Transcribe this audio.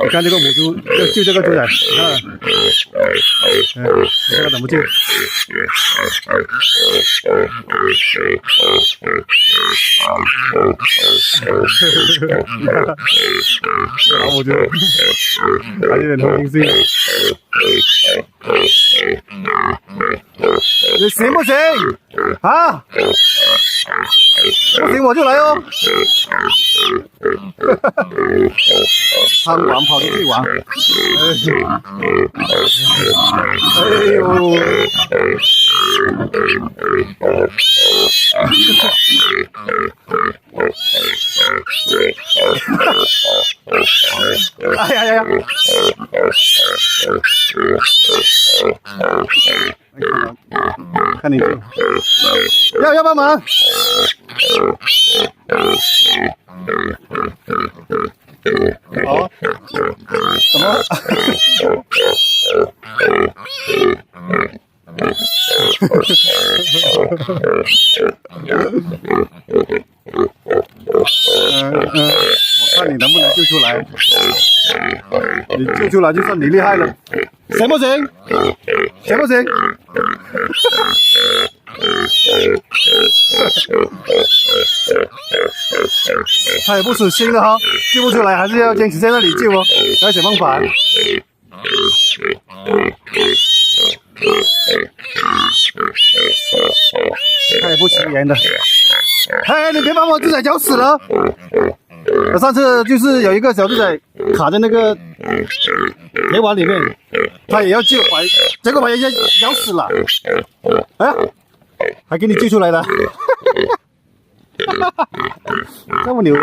你看这个母猪要救这个猪仔，你看，这个怎么救？老母猪还有点同情心。你行不行？啊？不行我就来哦。贪玩跑出去玩。哎呦！哎呀呀！看你要帮忙。好，怎么？我看你能不能救出来。你救出来就算你厉害了，行不行？行不行？他也不死心了哈，救不出来还是要坚持在那里救哦，要想办法。他也不起眼的。哎，你别把我猪仔搅死了！我上次就是有一个小猪仔卡在那个铁碗里面，他也要救，结果把人家咬死了。哎，还给你救出来了，这么牛！